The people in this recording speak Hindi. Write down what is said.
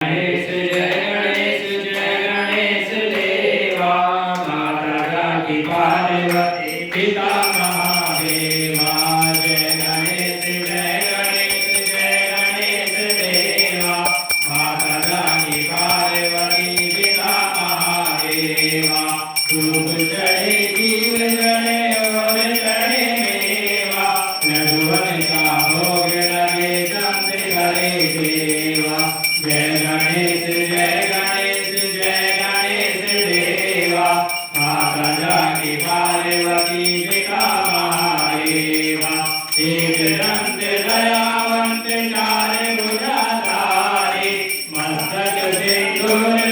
गणेश जय गणेश देवा, माता जाकी पार्वती पिता महादेवा। जय गणेश देवा, माता जाकी पार्वती पिता महादेवा। धूप चढ़े जीव जड़े और चढ़े मेवा, नगवन का भोग लगे चंद करे देवा। जय गणेश देवा, माता जाकी पार्वती पिता महादेवा। एक दंत दयावंत चार भुजाधारी, मस्तक सिंदूर